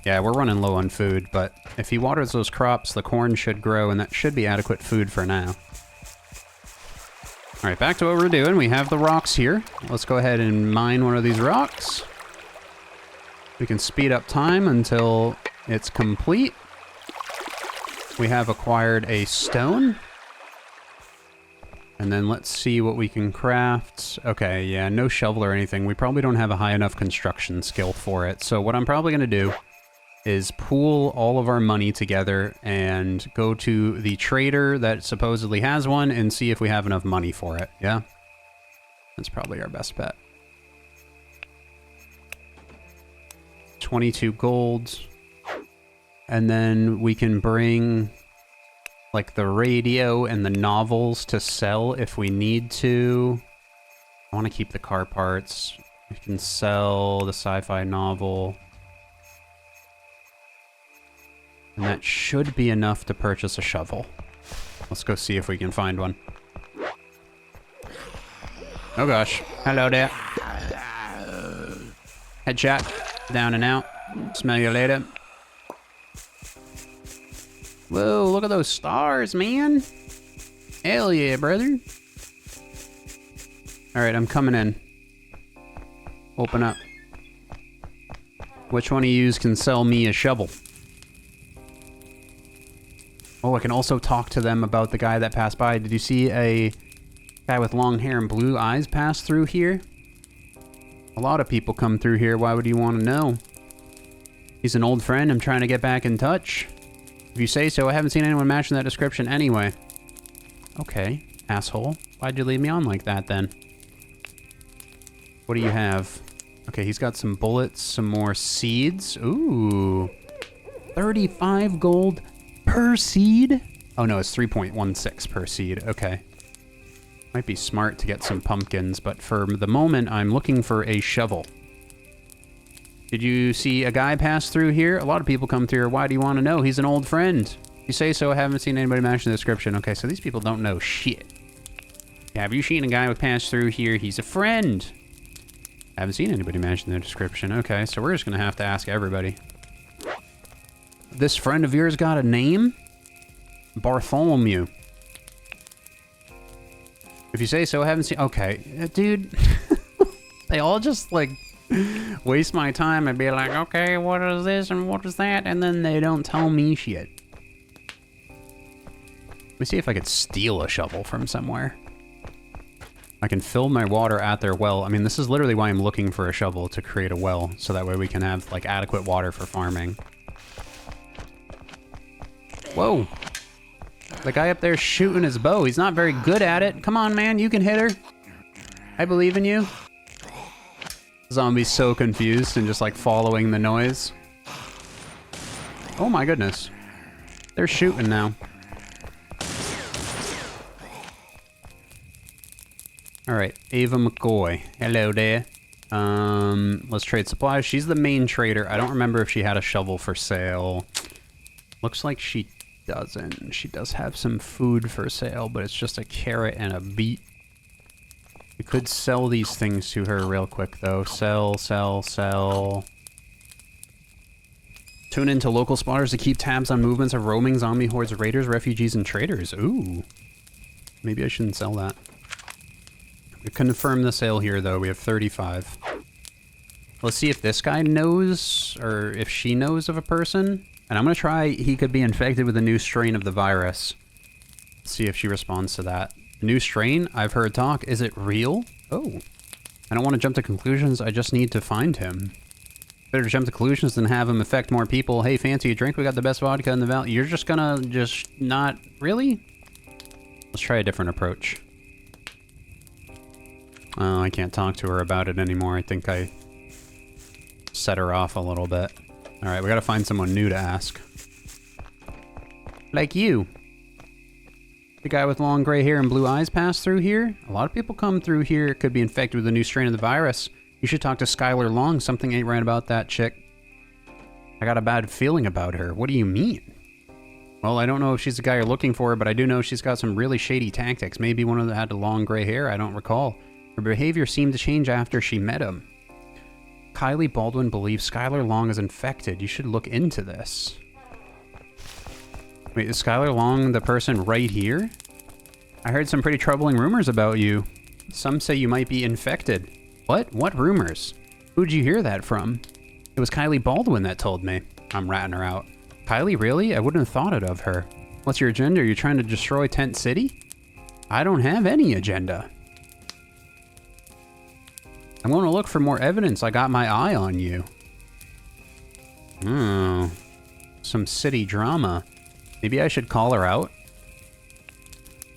Yeah, we're running low on food, but if he waters those crops, the corn should grow, and that should be adequate food for now. All right, back to what we're doing. We have the rocks here. Let's go ahead and mine one of these rocks. We can speed up time until it's complete. We have acquired a stone. And then let's see what we can craft. Okay, yeah, no shovel or anything. We probably don't have a high enough construction skill for it. So what I'm probably going to do is pool all of our money together and go to the trader that supposedly has one and see if we have enough money for it, yeah? That's probably our best bet. 22 gold. And then we can bring, like, the radio and the novels to sell if we need to. I want to keep the car parts. I can sell the sci-fi novel. And that should be enough to purchase a shovel. Let's go see if we can find one. Oh gosh. Hello there. Headshot. Down and out. Smell you later. Whoa, look at those stars, man. Hell yeah, brother. Alright, I'm coming in. Open up. Which one of you can sell me a shovel? Oh, I can also talk to them about the guy that passed by. Did you see a guy with long hair and blue eyes pass through here? A lot of people come through here. Why would you want to know? He's an old friend. I'm trying to get back in touch. If you say so, I haven't seen anyone matching that description anyway. Okay, asshole. Why'd you leave me on like that then? What do you have? Okay, he's got some bullets, some more seeds. Ooh. 35 gold per seed? Oh no, it's 3.16 per seed. Okay. Might be smart to get some pumpkins, but for the moment, I'm looking for a shovel. Did you see a guy pass through here? A lot of people come through. Why do you want to know? He's an old friend. You say so, I haven't seen anybody match the description. Okay, so these people don't know shit. Yeah, have you seen a guy who passed through here? He's a friend. I haven't seen anybody mention their description. Okay, so we're just gonna have to ask everybody. This friend of yours got a name? Bartholomew. If you say so, I haven't seen... Okay, dude. They all just, like, waste my time and be like, okay, what is this and what is that? And then they don't tell me shit. Let me see if I could steal a shovel from somewhere. I can fill my water at their well. I mean, this is literally why I'm looking for a shovel, to create a well, so that way we can have, like, adequate water for farming. Whoa. The guy up there shooting his bow. He's not very good at it. Come on, man. You can hit her. I believe in you. Zombie's so confused and just, like, following the noise. Oh, my goodness. They're shooting now. Alright, Ava McCoy. Hello there. Let's trade supplies. She's the main trader. I don't remember if she had a shovel for sale. Looks like she doesn't. She does have some food for sale, but it's just a carrot and a beet. We could sell these things to her real quick, though. Sell, sell, sell. Tune into local spotters to keep tabs on movements of roaming zombie hordes, raiders, refugees, and traders. Ooh. Maybe I shouldn't sell that. We confirm the sale here, though. We have 35. Let's see if this guy knows, or if she knows of a person. And I'm going to try, he could be infected with a new strain of the virus. Let's see if she responds to that. New strain? I've heard talk. Is it real? Oh. I don't want to jump to conclusions. I just need to find him. Better to jump to conclusions than have him affect more people. Hey, fancy a drink? We got the best vodka in the valley. You're just gonna not... Really? Let's try a different approach. Oh, I can't talk to her about it anymore. I think I set her off a little bit. Alright, we gotta find someone new to ask. Like you. The guy with long gray hair and blue eyes passed through here? A lot of people come through here. Could be infected with a new strain of the virus. You should talk to Skylar Long. Something ain't right about that chick. I got a bad feeling about her. What do you mean? Well, I don't know if she's the guy you're looking for, but I do know she's got some really shady tactics. Maybe one of them had the long gray hair. I don't recall. Her behavior seemed to change after she met him. Kylie Baldwin believes Skylar Long is infected. You should look into this. Wait, is Skylar Long the person right here? I heard some pretty troubling rumors about you. Some say you might be infected. What? What rumors? Who'd you hear that from? It was Kylie Baldwin that told me. I'm ratting her out. Kylie, really? I wouldn't have thought it of her. What's your agenda? Are you trying to destroy Tent City? I don't have any agenda. I'm going to look for more evidence. I got my eye on you. Oh. Some city drama. Maybe I should call her out?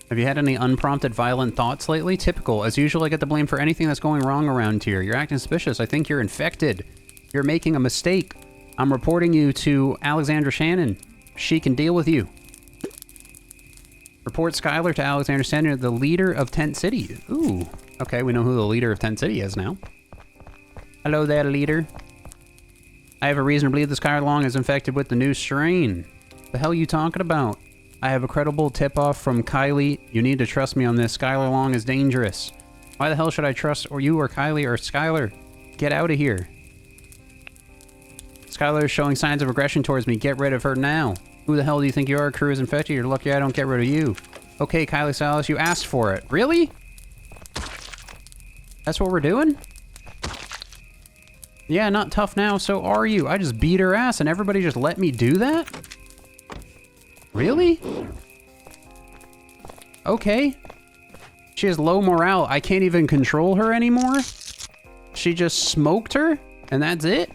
Have you had any unprompted violent thoughts lately? Typical. As usual, I get the blame for anything that's going wrong around here. You're acting suspicious. I think you're infected. You're making a mistake. I'm reporting you to Alexandra Shannon. She can deal with you. Report Skylar to Alexandra Shannon, the leader of Tent City. Ooh. Okay, we know who the leader of Tent City is now. Hello there, leader. I have a reason to believe the Skylar Long is infected with the new strain. The hell are you talking about? I have a credible tip-off from Kylie. You need to trust me on this. Skylar Long is dangerous. Why the hell should I trust you or Kylie or Skylar? Get out of here. Skylar is showing signs of aggression towards me. Get rid of her now. Who the hell do you think you are? Crew is infected. You're lucky I don't get rid of you. Okay, Kylie Salas, you asked for it. Really? That's what we're doing? Yeah, not tough now, so are you. I just beat her ass and everybody just let me do that? Really? Okay. She has low morale. I can't even control her anymore? She just smoked her? And that's it?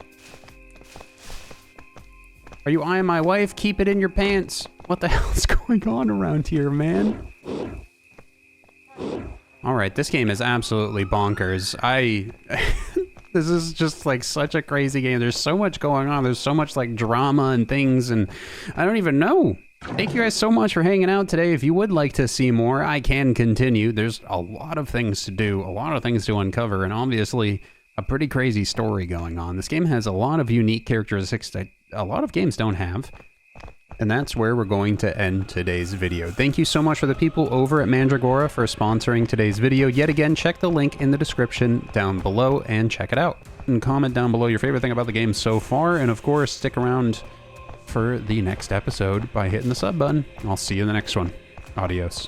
Are you eyeing my wife? Keep it in your pants. What the hell is going on around here, man? Alright, this game is absolutely bonkers. This is just like such a crazy game. There's so much going on. There's so much like drama and things, and I don't even know. Thank you guys so much for hanging out today. If you would like to see more, I can continue. There's a lot of things to do, a lot of things to uncover, and obviously a pretty crazy story going on. This game has a lot of unique characteristics that a lot of games don't have. And that's where we're going to end today's video. Thank you so much for the people over at Mandragora for sponsoring today's video. Yet again, check the link in the description down below and check it out. And comment down below your favorite thing about the game so far. And of course, stick around for the next episode by hitting the sub button. I'll see you in the next one. Adios.